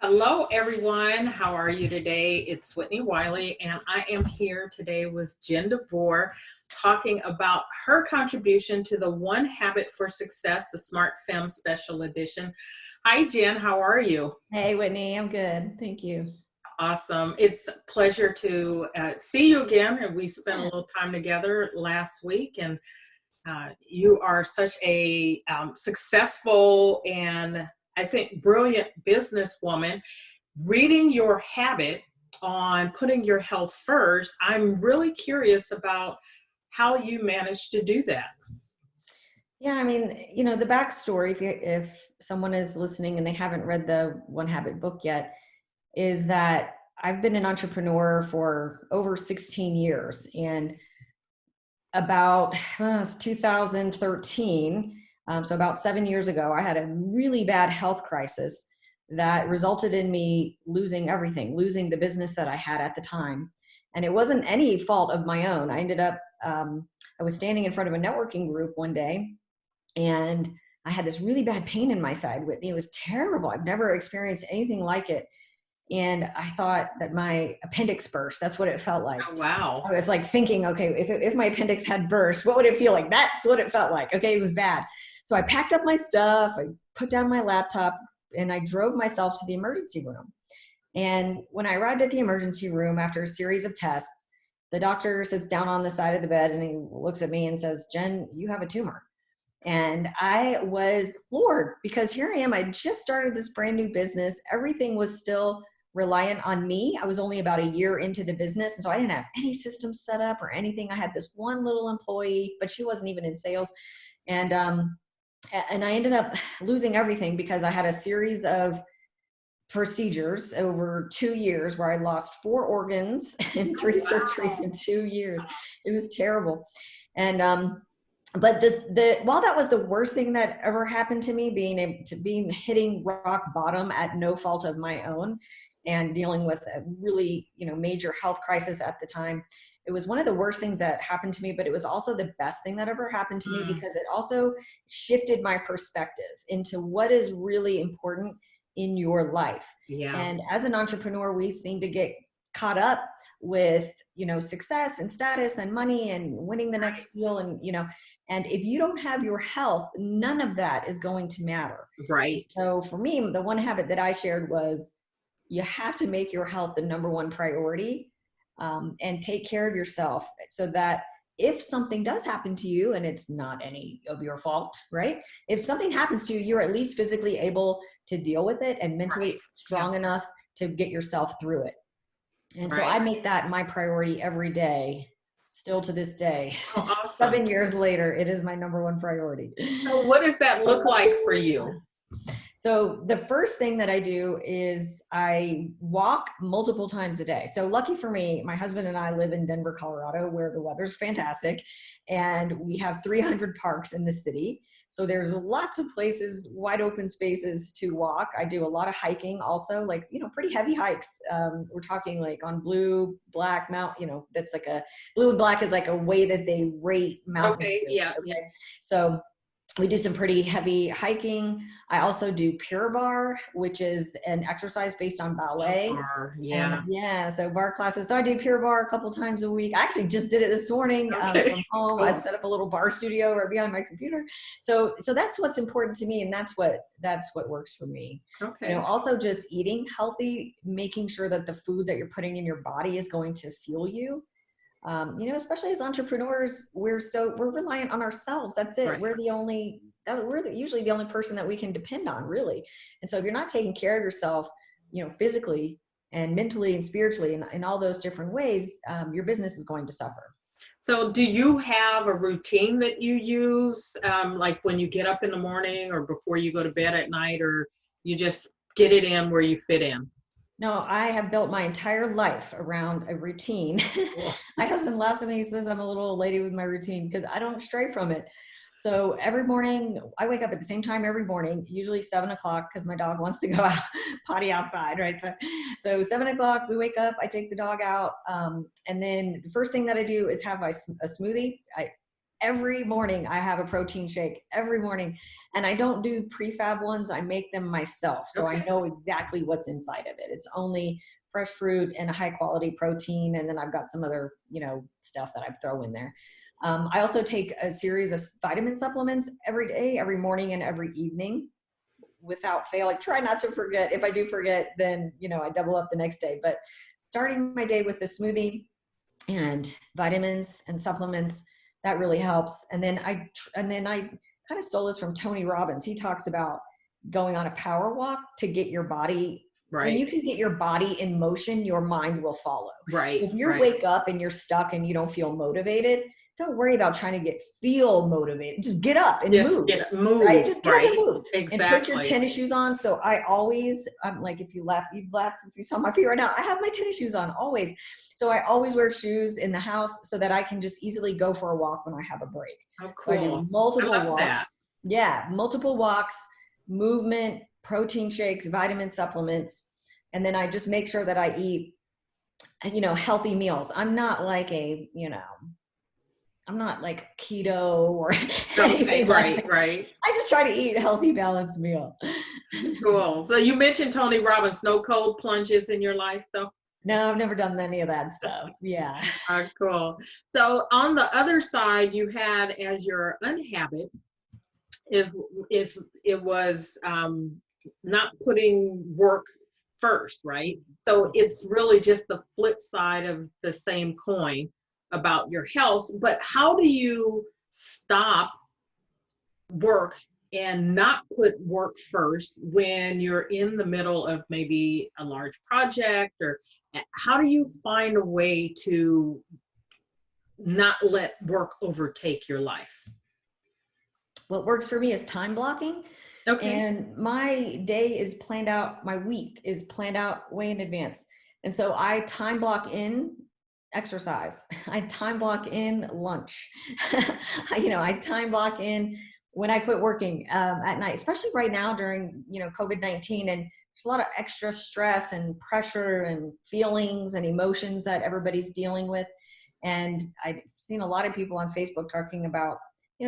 Hello, everyone. How are you today? It's Whitney Wiley, and I am here today with Jen DeVore talking about her contribution to the One Habit for Success, the SmartFem Special Edition. Hi, Jen. How are you? Hey, Whitney, I'm good. Thank you. Awesome. It's a pleasure to see you again. And we spent a Yeah. little time together last week, and you are such a successful and I think brilliant businesswoman. Reading your habit on putting your health first, I'm really curious about how you managed to do that. Yeah, I mean, the backstory, if someone is listening and they haven't read the One Habit book yet, is that I've been an entrepreneur for over 16 years. And about it was 2013, so about 7 years ago, I had a really bad health crisis that resulted in me losing everything, losing the business that I had at the time. And it wasn't any fault of my own. I ended up, I was standing in front of a networking group one day, and I had this really bad pain in my side, Whitney. It was terrible. I've never experienced anything like it. And I thought that my appendix burst. That's what it felt like. Oh, wow. I was like thinking, okay, if my appendix had burst, what would it feel like? That's what it felt like. Okay, it was bad. So I packed up my stuff, I put down my laptop, and I drove myself to the emergency room. And when I arrived at the emergency room after a series of tests, the doctor sits down on the side of the bed and he looks at me and says, "Jen, you have a tumor." And I was floored because here I am. I just started this brand new business. Everything was still reliant on me. I was only about a year into the business. And so I didn't have any systems set up or anything. I had this one little employee, but she wasn't even in sales. And, and I ended up losing everything because I had a series of procedures over 2 years where I lost 4 organs and three surgeries in 2 years. It was terrible. And, but the while that was the worst thing that ever happened to me, being hitting rock bottom at no fault of my own and dealing with a really major health crisis at the time, it was one of the worst things that happened to me, but it was also the best thing that ever happened to me because it also shifted my perspective into what is really important in your life. Yeah. And as an entrepreneur, we seem to get caught up with success and status and money and winning the next deal, and if you don't have your health, none of that is going to matter. Right. So for me, the one habit that I shared was you have to make your health the number one priority, and take care of yourself so that if something does happen to you and it's not any of your fault, right? If something happens to you, you're at least physically able to deal with it and mentally strong enough to get yourself through it. And so I make that my priority every day, still to this day. Oh, awesome. 7 years later, it is my number one priority. So what does that look like for you? So the first thing that I do is I walk multiple times a day. So lucky for me, my husband and I live in Denver, Colorado, where the weather's fantastic. And we have 300 parks in the city. So there's lots of places, wide open spaces to walk. I do a lot of hiking also, like, pretty heavy hikes. We're talking like on blue, black mountain, that's like blue and black is like a way that they rate mountain. Okay, yeah. So we do some pretty heavy hiking. I also do Pure Barre, which is an exercise based on ballet. So barre classes. So I do Pure Barre a couple times a week. I actually just did it this morning from home. I've set up a little barre studio right behind my computer. So that's what's important to me, and that's what works for me. Okay. Also just eating healthy, making sure that the food that you're putting in your body is going to fuel you. Especially as entrepreneurs, we're reliant on ourselves. That's it. Right. We're usually the only person that we can depend on, really. And so if you're not taking care of yourself, physically and mentally and spiritually in all those different ways, your business is going to suffer. So do you have a routine that you use, like when you get up in the morning or before you go to bed at night, or you just get it in where you fit in? No, I have built my entire life around a routine. My husband laughs at me. He says I'm a little old lady with my routine because I don't stray from it. So every morning, I wake up at the same time every morning, usually 7 o'clock because my dog wants to go out, potty outside, right? So 7 o'clock, we wake up, I take the dog out. And then the first thing that I do is have a smoothie. every morning I have a protein shake every morning, and I don't do prefab ones. I make them myself. So I Okay. know exactly what's inside of it. It's only fresh fruit and a high quality protein. And then I've got some other, stuff that I throw in there. I also take a series of vitamin supplements every day, every morning and every evening without fail. I try not to forget. If I do forget, then, I double up the next day. But starting my day with a smoothie and vitamins and supplements, that really helps. And then I kind of stole this from Tony Robbins. He talks about going on a power walk to get your body. When Right. you can get your body in motion, your mind will follow. Right. If you Right. wake up and you're stuck and you don't feel motivated, don't worry about trying to feel motivated. Just get up and Just move. get Right? move. Just get up and Right. move and put your Exactly. tennis shoes on. So I always, I'm like, if you laugh, you'd laugh if you saw my feet right now. I have my tennis shoes on always. So I always wear shoes in the house so that I can just easily go for a walk when I have a break. Oh, So I do cool. I multiple love walks. that. Yeah, multiple walks, movement, protein shakes, vitamin supplements. And then I just make sure that I eat, healthy meals. I'm not like I'm not like keto or Okay. anything like Right. that. Right. I just try to eat a healthy, balanced meal. Cool. So you mentioned Tony Robbins. No cold plunges in your life, though. No, I've never done any of that stuff. Yeah. Cool. So on the other side, you had as your unhabit it was not putting work first, right? So it's really just the flip side of the same coin about your health. But how do you stop work and not put work first when you're in the middle of maybe a large project? Or how do you find a way to not let work overtake your life? What works for me is time blocking. Okay. And my day is planned out, my week is planned out way in advance. And so I time block in exercise. I time block in lunch. I time block in when I quit working at night, especially right now during, COVID-19. And there's a lot of extra stress and pressure and feelings and emotions that everybody's dealing with. And I've seen a lot of people on Facebook talking about,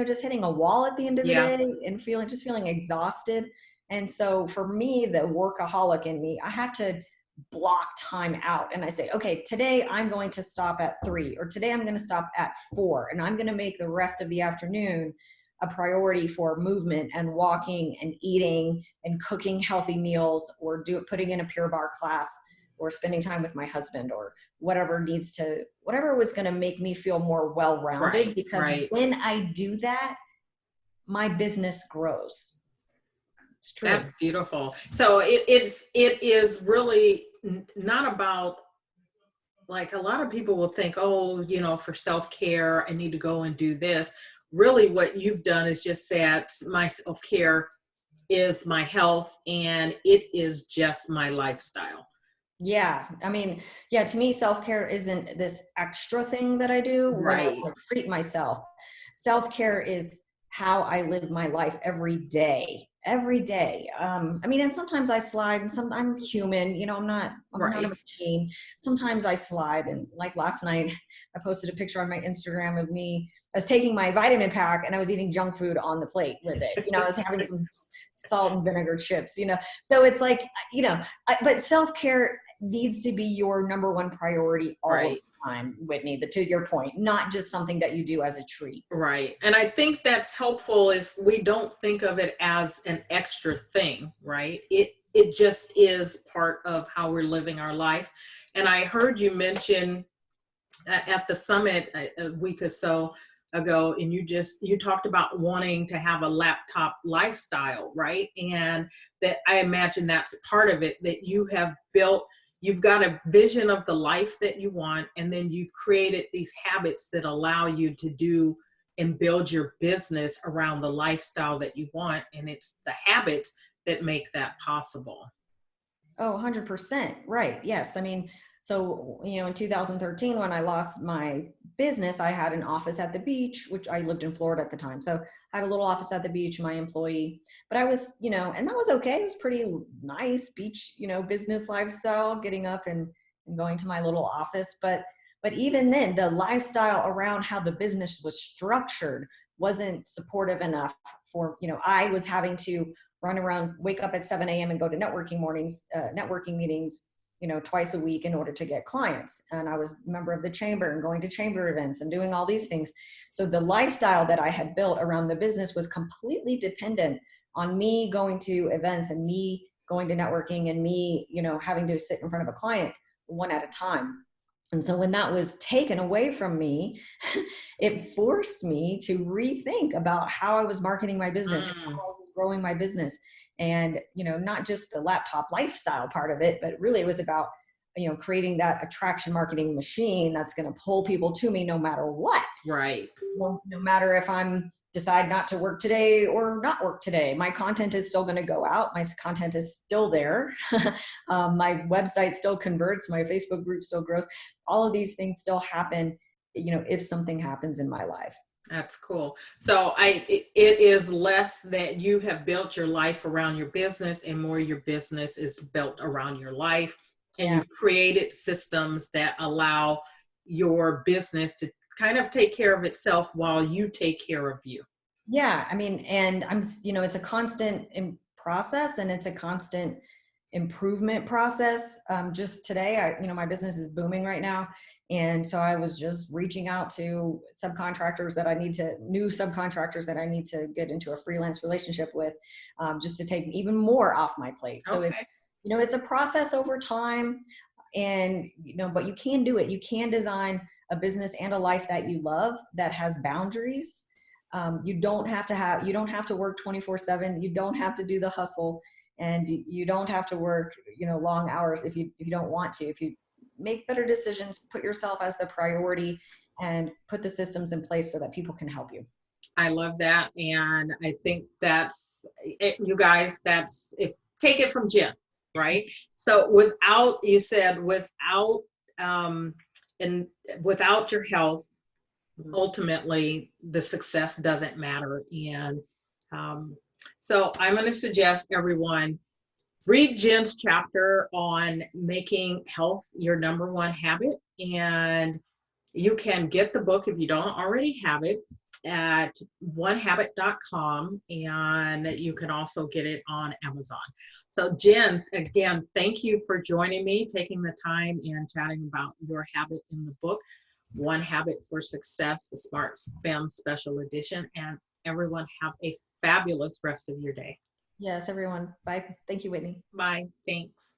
just hitting a wall at the end of the Yeah. day and feeling exhausted. And so for me, the workaholic in me, I have to block time out. And I say, okay, today I'm going to stop at 3, or today I'm going to stop at 4. And I'm going to make the rest of the afternoon a priority for movement and walking and eating and cooking healthy meals, or putting in a Pure Barre class, or spending time with my husband, or whatever was going to make me feel more well-rounded. Right. Because Right. when I do that, my business grows. It's true. That's beautiful. So it is really not about, like, a lot of people will think, oh, for self-care, I need to go and do this. Really what you've done is just said, my self-care is my health, and it is just my lifestyle. Yeah. I mean, yeah, to me, self-care isn't this extra thing that I do when I Right. want to treat myself. Self-care is how I live my life every day. Every day. And sometimes I slide, and I'm human, I'm not a Right. machine. Sometimes I slide. And like last night, I posted a picture on my Instagram of me. I was taking my vitamin pack and I was eating junk food on the plate with it. I was having some salt and vinegar chips, So it's like, but self-care needs to be your number one priority all of the time, Whitney, to your point, not just something that you do as a treat. Right. And I think that's helpful if we don't think of it as an extra thing, right? It just is part of how we're living our life. And I heard you mention at the summit a week or so ago, and you talked about wanting to have a laptop lifestyle, right? And that, I imagine that's part of it, that you've got a vision of the life that you want, and then you've created these habits that allow you to do and build your business around the lifestyle that you want. And it's the habits that make that possible. Oh, 100%. Right. Yes. So, in 2013, when I lost my business, I had an office at the beach, which I lived in Florida at the time. So I had a little office at the beach, my employee, but I was, and that was okay. It was pretty nice beach, business lifestyle, getting up and going to my little office. But But even then, the lifestyle around how the business was structured wasn't supportive enough for, I was having to run around, wake up at 7 a.m. and go to networking meetings, twice a week in order to get clients. And I was a member of the chamber and going to chamber events and doing all these things. So the lifestyle that I had built around the business was completely dependent on me going to events and me going to networking and me, having to sit in front of a client one at a time. And so when that was taken away from me, it forced me to rethink about how I was marketing my business, how I was growing my business. And, not just the laptop lifestyle part of it, but really it was about, creating that attraction marketing machine that's going to pull people to me no matter what. Right. No matter if I'm decide not to work today or not work today, my content is still going to go out. My content is still there. My website still converts. My Facebook group still grows. All of these things still happen, if something happens in my life. That's cool. So it is less that you have built your life around your business and more your business is built around your life. And you've created systems that allow your business to kind of take care of itself while you take care of you. Yeah. I mean, and it's a constant process and it's a constant improvement process. Just today, my business is booming right now. And so I was just reaching out to new subcontractors that I need to get into a freelance relationship with, just to take even more off my plate. So it's a process over time, and, but you can do it. You can design a business and a life that you love that has boundaries. You don't have to work 24/7. You don't have to do the hustle, and you don't have to work, long hours if you don't want to. If you make better decisions, put yourself as the priority, and put the systems in place so that people can help you. I love that. And I think that's it, you guys, take it from Jen, right? So without your health, ultimately the success doesn't matter. And so I'm going to suggest everyone read Jen's chapter on making health your number one habit. And you can get the book if you don't already have it at onehabit.com, and you can also get it on Amazon. So Jen, again, thank you for joining me, taking the time and chatting about your habit in the book, One Habit for Success, the SmartFem Special Edition. And everyone have a fabulous rest of your day. Yes, everyone. Bye. Thank you, Whitney. Bye. Thanks.